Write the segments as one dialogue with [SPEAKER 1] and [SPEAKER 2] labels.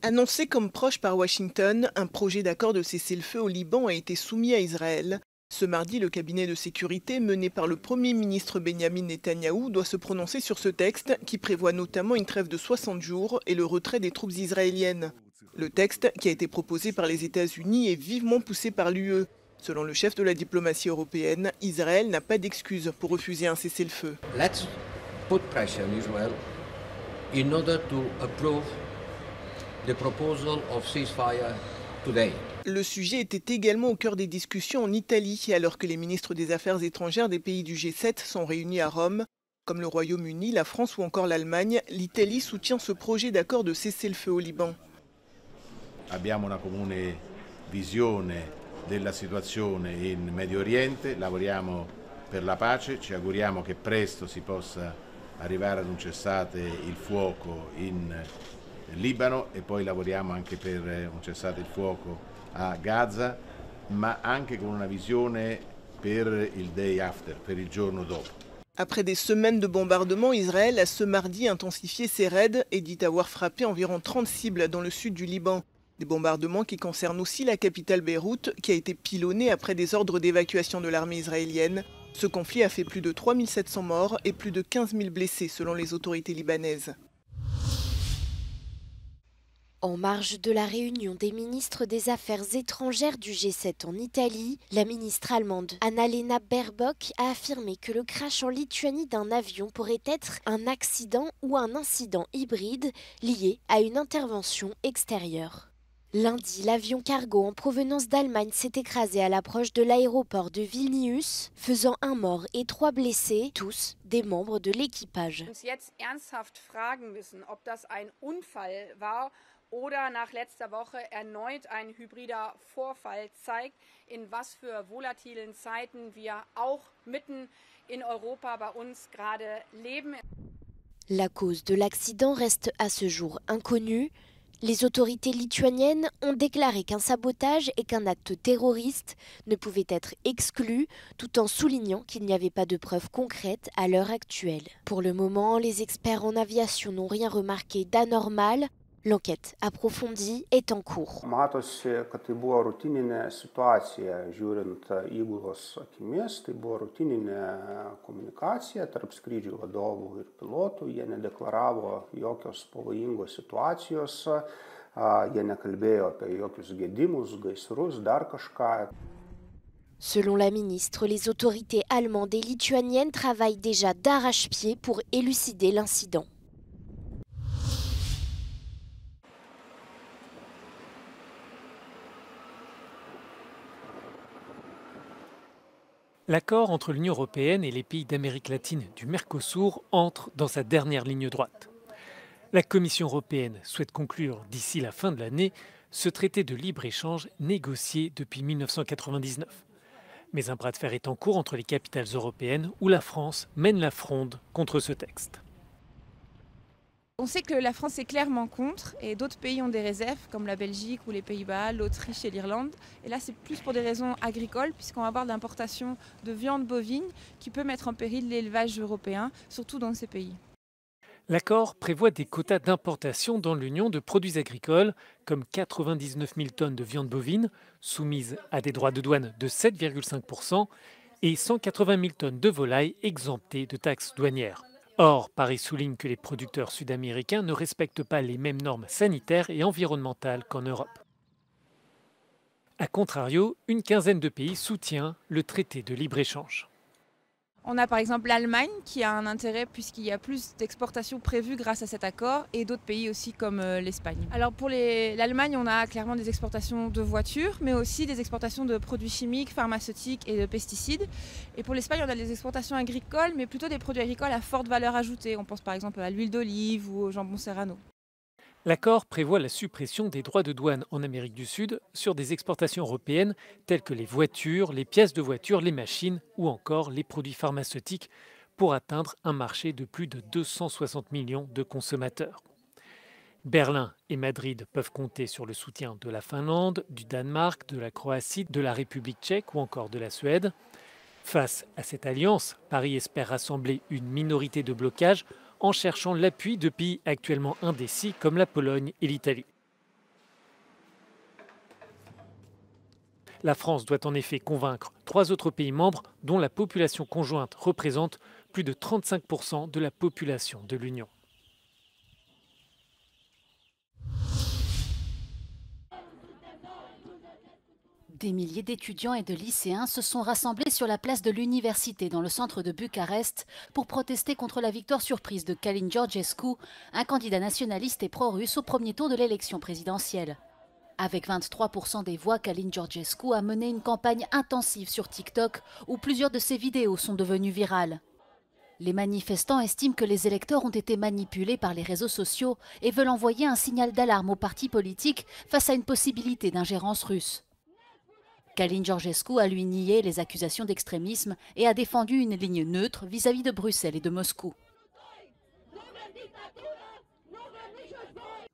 [SPEAKER 1] Annoncé comme proche par Washington, un projet d'accord de cessez-le-feu au Liban a été soumis à Israël. Ce mardi, le cabinet de sécurité mené par le Premier ministre Benjamin Netanyahou doit se prononcer sur ce texte qui prévoit notamment une trêve de 60 jours et le retrait des troupes israéliennes. Le texte, qui a été proposé par les États-Unis, est vivement poussé par l'UE. Selon le chef de la diplomatie européenne, Israël n'a pas d'excuse pour refuser un cessez-le-feu.
[SPEAKER 2] Let's put pressure on Israel in order to approve the proposal of ceasefire today.
[SPEAKER 1] Le sujet était également au cœur des discussions en Italie, alors que les ministres des Affaires étrangères des pays du G7 sont réunis à Rome. Comme le Royaume-Uni, la France ou encore l'Allemagne, l'Italie soutient ce projet d'accord de cessez-le-feu au Liban.
[SPEAKER 3] Abbiamo una comune visione della situazione in Medio Oriente, lavoriamo per la pace, ci auguriamo che presto si possa arrivare ad un cessate il fuoco in Libano e poi lavoriamo anche per un cessate il fuoco a Gaza, ma anche con una visione per il day after, per il giorno dopo.
[SPEAKER 1] Après des semaines de bombardements, Israël a ce mardi intensifié ses raids et dit avoir frappé environ 30 cibles dans le sud du Liban. Des bombardements qui concernent aussi la capitale Beyrouth, qui a été pilonnée après des ordres d'évacuation de l'armée israélienne. Ce conflit a fait plus de 3700 morts et plus de 15 000 blessés selon les autorités libanaises.
[SPEAKER 4] En marge de la réunion des ministres des Affaires étrangères du G7 en Italie, la ministre allemande Annalena Baerbock a affirmé que le crash en Lituanie d'un avion pourrait être un accident ou un incident hybride lié à une intervention extérieure. Lundi, l'avion cargo en provenance d'Allemagne s'est écrasé à l'approche de l'aéroport de Vilnius, faisant un mort et 3 blessés, tous des membres de l'équipage.
[SPEAKER 5] Oder nach letzter Woche erneut ein hybrider Vorfall zeigt, in was für volatilen Zeiten wir auch mitten in Europa bei uns gerade leben.
[SPEAKER 4] La cause de l'accident reste à ce jour inconnue. Les autorités lituaniennes ont déclaré qu'un sabotage et qu'un acte terroriste ne pouvaient être exclus, tout en soulignant qu'il n'y avait pas de preuves concrètes à l'heure actuelle. Pour le moment, les experts en aviation n'ont rien remarqué d'anormal. L'enquête approfondie est en cours.
[SPEAKER 6] Matosi, kad tai buvo rutininė situacija, žiūrint įgulos akimis, tai buvo rutininė komunikacija tarp skrydžių vadovų ir pilotų. Jie nedeklaravo jokios pavojingos situacijos, jie nekalbėjo apie jokius gedimus, gaisrus, dar kažką.
[SPEAKER 4] Selon la ministre, les autorités allemandes et lituaniennes travaillent déjà d'arrache-pied pour élucider l'incident.
[SPEAKER 7] L'accord entre l'Union européenne et les pays d'Amérique latine du Mercosur entre dans sa dernière ligne droite. La Commission européenne souhaite conclure d'ici la fin de l'année ce traité de libre-échange négocié depuis 1999. Mais un bras de fer est en cours entre les capitales européennes où la France mène la fronde contre ce texte.
[SPEAKER 8] On sait que la France est clairement contre et d'autres pays ont des réserves comme la Belgique ou les Pays-Bas, l'Autriche et l'Irlande. Et là c'est plus pour des raisons agricoles puisqu'on va avoir de l'importation de viande bovine qui peut mettre en péril l'élevage européen, surtout dans ces pays.
[SPEAKER 7] L'accord prévoit des quotas d'importation dans l'Union de produits agricoles comme 99 000 tonnes de viande bovine soumises à des droits de douane de 7,5% et 180 000 tonnes de volailles exemptées de taxes douanières. Or, Paris souligne que les producteurs sud-américains ne respectent pas les mêmes normes sanitaires et environnementales qu'en Europe. A contrario, une quinzaine de pays soutient le traité de libre-échange.
[SPEAKER 8] On a par exemple l'Allemagne qui a un intérêt puisqu'il y a plus d'exportations prévues grâce à cet accord et d'autres pays aussi comme l'Espagne. Alors pour l'Allemagne, on a clairement des exportations de voitures mais aussi des exportations de produits chimiques, pharmaceutiques et de pesticides. Et pour l'Espagne, on a des exportations agricoles mais plutôt des produits agricoles à forte valeur ajoutée. On pense par exemple à l'huile d'olive ou au jambon serrano.
[SPEAKER 7] L'accord prévoit la suppression des droits de douane en Amérique du Sud sur des exportations européennes telles que les voitures, les pièces de voiture, les machines ou encore les produits pharmaceutiques pour atteindre un marché de plus de 260 millions de consommateurs. Berlin et Madrid peuvent compter sur le soutien de la Finlande, du Danemark, de la Croatie, de la République tchèque ou encore de la Suède. Face à cette alliance, Paris espère rassembler une minorité de blocage en cherchant l'appui de pays actuellement indécis comme la Pologne et l'Italie. La France doit en effet convaincre 3 autres pays membres dont la population conjointe représente plus de 35% de la population de l'Union.
[SPEAKER 9] Des milliers d'étudiants et de lycéens se sont rassemblés sur la place de l'université dans le centre de Bucarest pour protester contre la victoire surprise de Călin Georgescu, un candidat nationaliste et pro-russe au premier tour de l'élection présidentielle. Avec 23% des voix, Călin Georgescu a mené une campagne intensive sur TikTok où plusieurs de ses vidéos sont devenues virales. Les manifestants estiment que les électeurs ont été manipulés par les réseaux sociaux et veulent envoyer un signal d'alarme aux partis politiques face à une possibilité d'ingérence russe. Călin Georgescu a lui nié les accusations d'extrémisme et a défendu une ligne neutre vis-à-vis de Bruxelles et de Moscou.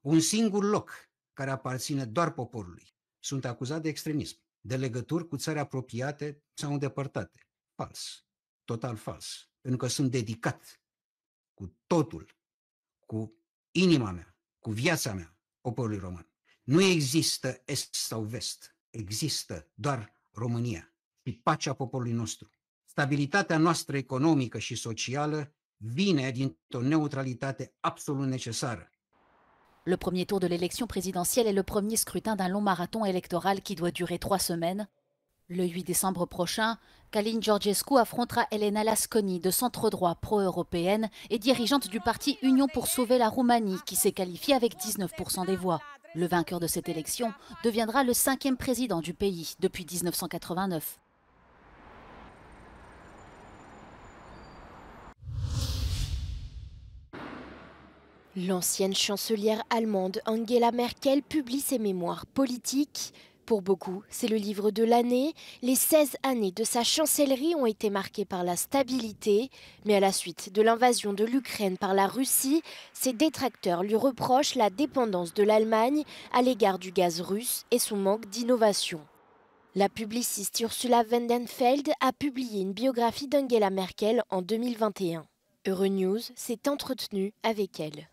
[SPEAKER 10] Un singur loc care aparține doar poporului. Sunt acuzat de extremism, de legături cu țări apropiate sau îndepărtate. Fals. Total fals. Pentru că sunt dedicat cu totul, cu inima mea, cu viața mea, poporului român. Nu există est sau vest. Există doar România și pacea poporului nostru. Stabilitatea noastră economică și socială vine dintr-o neutralitate absolut necesară.
[SPEAKER 9] Le premier tour de l'élection présidentielle est le premier scrutin d'un long marathon électoral qui doit durer 3 semaines. Le 8 décembre prochain, Călin Georgescu affrontera Elena Lasconi, de centre-droit pro-européenne et dirigeante du parti Union pour sauver la Roumanie, qui s'est qualifiée avec 19% des voix. Le vainqueur de cette élection deviendra le 5e président du pays depuis 1989.
[SPEAKER 4] L'ancienne chancelière allemande Angela Merkel publie ses mémoires politiques. Pour beaucoup, c'est le livre de l'année. Les 16 années de sa chancellerie ont été marquées par la stabilité. Mais à la suite de l'invasion de l'Ukraine par la Russie, ses détracteurs lui reprochent la dépendance de l'Allemagne à l'égard du gaz russe et son manque d'innovation. La publiciste Ursula Wendenfeld a publié une biographie d'Angela Merkel en 2021. Euronews s'est entretenu avec elle.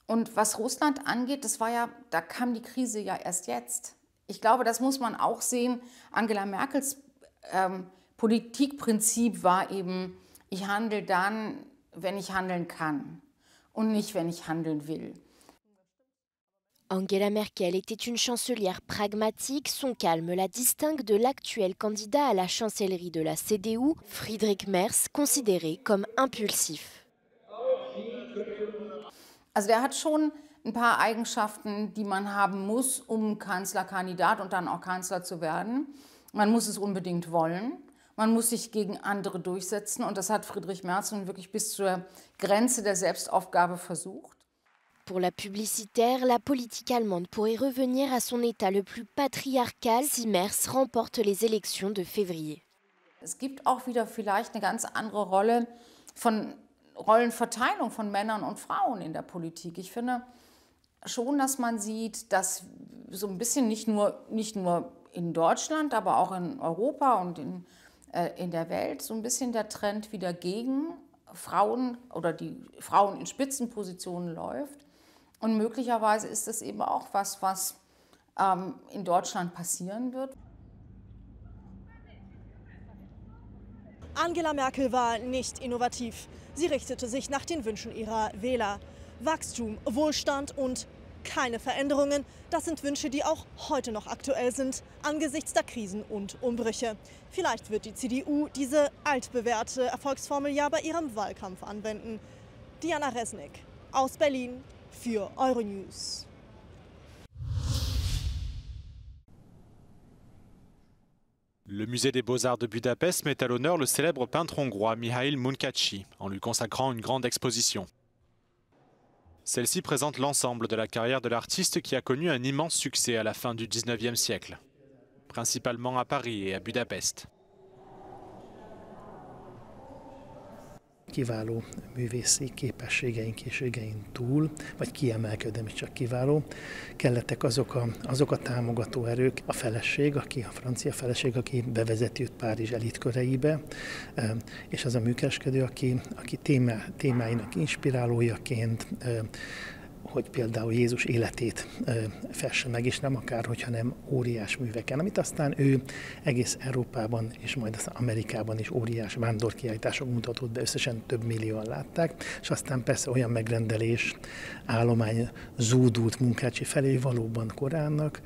[SPEAKER 11] Und was Russland angeht, da kam die Krise ja erst jetzt. Ich glaube, das muss man auch sehen. Angela Merkels Politikprinzip war eben, ich handle dann, wenn ich handeln kann und nicht, wenn ich handeln will.
[SPEAKER 4] Angela Merkel était une chancelière pragmatique. Son calme la distingue de l'actuel candidat à la chancellerie de la CDU, Friedrich Merz, considéré comme impulsif.
[SPEAKER 11] Also der hat schon ein paar Eigenschaften, die man haben muss, um Kanzlerkandidat und dann auch Kanzler zu werden. Man muss es unbedingt wollen. Man muss sich gegen andere durchsetzen. Und das hat Friedrich Merz nun wirklich bis zur Grenze der Selbstaufgabe versucht.
[SPEAKER 4] Pour la publicitaire, la politique allemande pourrait revenir à son état le plus patriarcal si Merz remporte les élections de février.
[SPEAKER 11] Es gibt auch wieder vielleicht eine ganz andere Rollenverteilung von Männern und Frauen in der Politik. Ich finde schon, dass man sieht, dass so ein bisschen nicht nur in Deutschland, aber auch in Europa und in der Welt so ein bisschen der Trend wieder gegen Frauen oder die Frauen in Spitzenpositionen läuft. Und möglicherweise ist das eben auch was in Deutschland passieren wird.
[SPEAKER 12] Angela Merkel war nicht innovativ. Sie richtete sich nach den Wünschen ihrer Wähler. Wachstum, Wohlstand und keine Veränderungen, das sind Wünsche, die auch heute noch aktuell sind, angesichts der Krisen und Umbrüche. Vielleicht wird die CDU diese altbewährte Erfolgsformel ja bei ihrem Wahlkampf anwenden. Diana Resnick aus Berlin für Euronews.
[SPEAKER 13] Le musée des Beaux-Arts de Budapest met à l'honneur le célèbre peintre hongrois Mihály Munkácsy en lui consacrant une grande exposition. Celle-ci présente l'ensemble de la carrière de l'artiste qui a connu un immense succès à la fin du XIXe siècle, principalement à Paris et à Budapest.
[SPEAKER 14] Kiváló művészi képességeink, készségein túl, vagy kiemelkedem is csak kiváló, kellettek azok a támogató erők, a feleség, a francia feleség, aki bevezeti őt Párizs elitköreibe, és az a műkereskedő, aki témáinak inspirálójaként hogy például Jézus életét fesse meg, és nem akárhogy, hanem óriás műveken, amit aztán ő egész Európában és majd az Amerikában is óriás vándorkiállítások mutatott be, összesen több millióan látták, és aztán persze olyan megrendelés, állomány zúdult Munkácsi felé, valóban Koránnak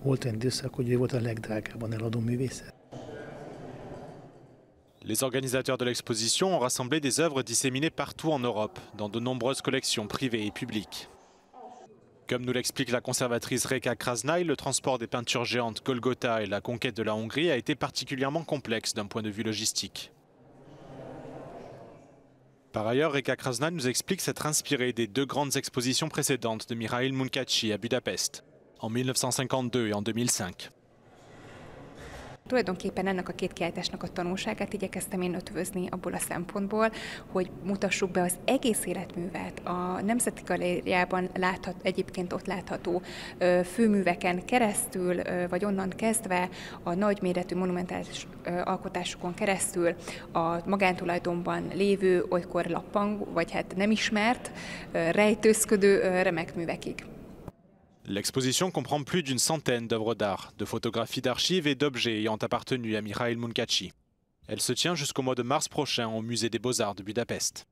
[SPEAKER 14] volt olyan időszak, hogy ő volt a legdrágábban eladó művészet.
[SPEAKER 13] Les organisateurs de l'exposition ont rassemblé des œuvres disséminées partout en Europe, dans de nombreuses collections privées et publiques. Comme nous l'explique la conservatrice Reka Krasnay, le transport des peintures géantes Golgotha et la conquête de la Hongrie a été particulièrement complexe d'un point de vue logistique. Par ailleurs, Reka Krasnay nous explique s'être inspirée des deux grandes expositions précédentes de Mihail Munkácsy à Budapest, en 1952 et en 2005.
[SPEAKER 15] Tulajdonképpen ennek a két kiállításnak a tanulságát igyekeztem én ötvözni abból a szempontból, hogy mutassuk be az egész életművet. A Nemzeti Galériában egyébként ott látható főműveken keresztül, vagy onnan kezdve a nagyméretű monumentális alkotásokon keresztül a magántulajdonban lévő, olykor lappangó, vagy hát nem ismert, rejtőzködő remek művekig.
[SPEAKER 13] L'exposition comprend plus d'une centaine d'œuvres d'art, de photographies d'archives et d'objets ayant appartenu à Mihail Munkácsy. Elle se tient jusqu'au mois de mars prochain au Musée des Beaux-Arts de Budapest.